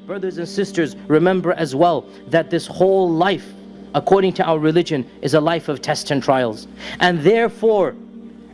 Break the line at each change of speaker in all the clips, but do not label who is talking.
brothers and sisters, remember as well that this whole life, according to our religion, is a life of tests and trials. And therefore,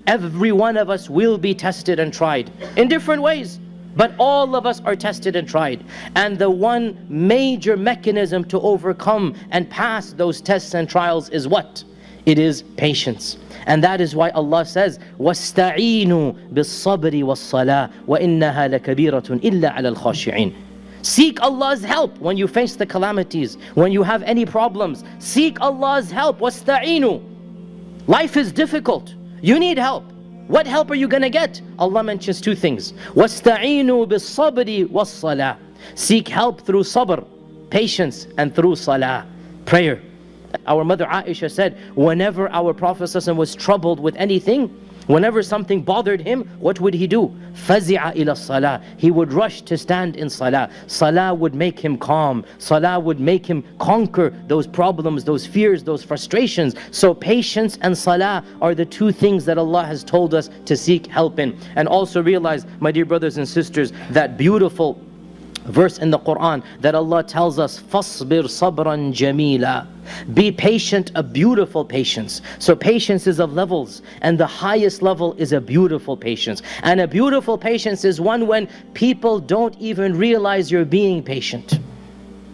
every one of us will be tested and tried in different ways. But all of us are tested and tried. And the one major mechanism to overcome and pass those tests and trials is what? It is patience. And that is why Allah says, وَاسْتَعِينُوا بِالصَّبْرِ وَالصَّلَاةِ وَإِنَّهَا لَكَبِيرَةٌ إِلَّا عَلَى الْخَاشِعِينَ. Seek Allah's help when you face the calamities, when you have any problems. Seek Allah's help. وَاسْتَعِينُوا. Life is difficult. You need help. What help are you going to get? Allah mentions two things. وَاسْتَعِينُوا بِالصَّبْرِ وَالصَّلَاةِ. Seek help through sabr, patience, and through salah, prayer. Our mother Aisha said, whenever our Prophet ﷺ was troubled with anything, whenever something bothered him, what would he do? فَزِعَ إِلَى الصَّلَاةِ. He would rush to stand in salah. Salah would make him calm. Salah would make him conquer those problems, those fears, those frustrations. So patience and salah are the two things that Allah has told us to seek help in. And also realize, my dear brothers and sisters, that beautiful verse in the Quran that Allah tells us, فَاصْبِرْ صَبْرًا جَمِيلًا. Be patient, a beautiful patience. So patience is of levels, and the highest level is a beautiful patience. And a beautiful patience is one when people don't even realize you're being patient.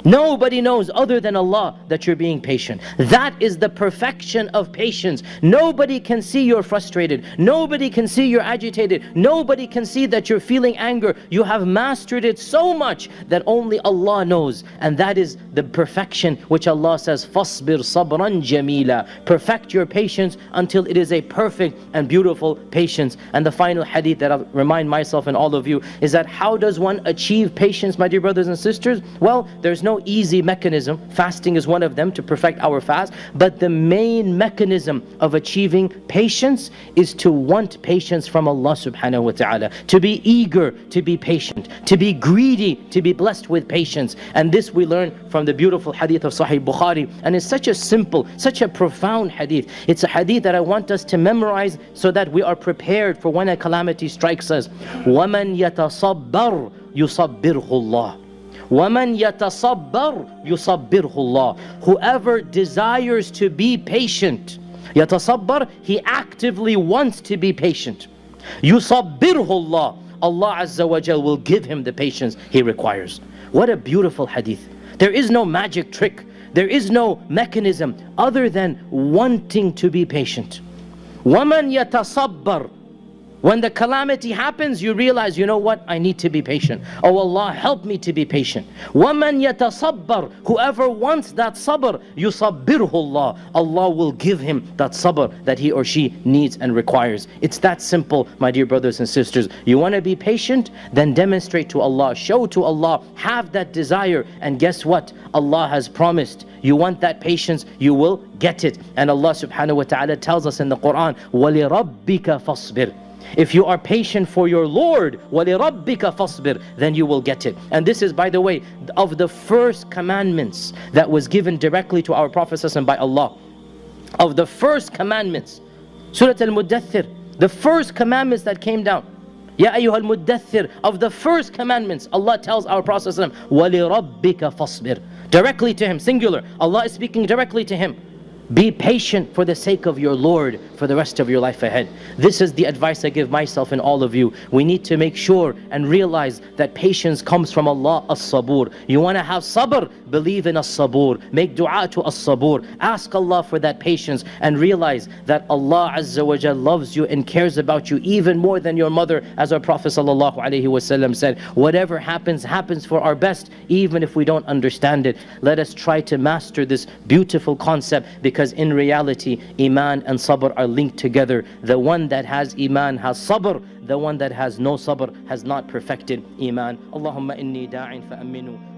Nobody knows other than Allah that you're being patient. That is the perfection of patience. Nobody can see you're frustrated. Nobody can see you're agitated. Nobody can see that you're feeling anger. You have mastered it so much that only Allah knows. And that is the perfection which Allah says, فَاصْبِرْ صَبْرًا جَمِيلًا. Perfect your patience until it is a perfect and beautiful patience. And the final hadith that I'll remind myself and all of you is that how does one achieve patience, my dear brothers and sisters? Well, there's no easy mechanism. Fasting is one of them to perfect our fast. But the main mechanism of achieving patience is to want patience from Allah subhanahu wa ta'ala. To be eager to be patient. To be greedy to be blessed with patience. And this we learn from the beautiful hadith of Sahih Bukhari. And it's such a simple, such a profound hadith. It's a hadith that I want us to memorize so that we are prepared for when a calamity strikes us. وَمَنْ يَتَصَبَّرْ يُصَبِّرْهُ اللَّهُ. وَمَنْ يَتَصَبَّرْ يُصَبِّرْهُ اللَّهُ. Whoever desires to be patient, يَتَصَبَّرْ, he actively wants to be patient. يُصَبِّرْهُ اللَّهُ. Allah Azza wa Jal will give him the patience he requires. What a beautiful hadith. There is no magic trick. There is no mechanism other than wanting to be patient. وَمَنْ يَتَصَبَّرْ. When the calamity happens, you realize, you know what? I need to be patient. Oh Allah, help me to be patient. وَمَنْ يَتَصَبَّرْ. Whoever wants that sabr, يُصَبِّرْهُ اللَّهُ. Allah will give him that sabr that he or she needs and requires. It's that simple, my dear brothers and sisters. You want to be patient? Then demonstrate to Allah, show to Allah, have that desire. And guess what? Allah has promised. You want that patience, you will get it. And Allah subhanahu wa ta'ala tells us in the Quran, وَلِرَبِّكَ فَاصْبِرْ. If you are patient for your Lord, وَلِرَبِّكَ فَاصْبِرْ, then you will get it. And this is, by the way, of the first commandments that was given directly to our Prophet ﷺ by Allah. Of the first commandments, Surah Al-Muddathir, the first commandments that came down. Ya ayyuhal muddathir, of the first commandments, Allah tells our Prophet ﷺ, وَلِرَبِّكَ فَاصْبِرْ. Directly to him, singular. Allah is speaking directly to him. Be patient for the sake of your Lord for the rest of your life ahead. This is the advice I give myself and all of you. We need to make sure and realize that patience comes from Allah, as-sabur. You want to have sabr? Believe in as-sabur. Make dua to as-sabur. Ask Allah for that patience and realize that Allah Azza wa Jal loves you and cares about you even more than your mother. As our Prophet sallallahu alaihi wasallam said, whatever happens, happens for our best, even if we don't understand it. Let us try to master this beautiful concept, because in reality, Iman and Sabr are linked together. The one that has Iman has Sabr. The one that has no Sabr has not perfected Iman. Allahumma inni da'in fa'aminu.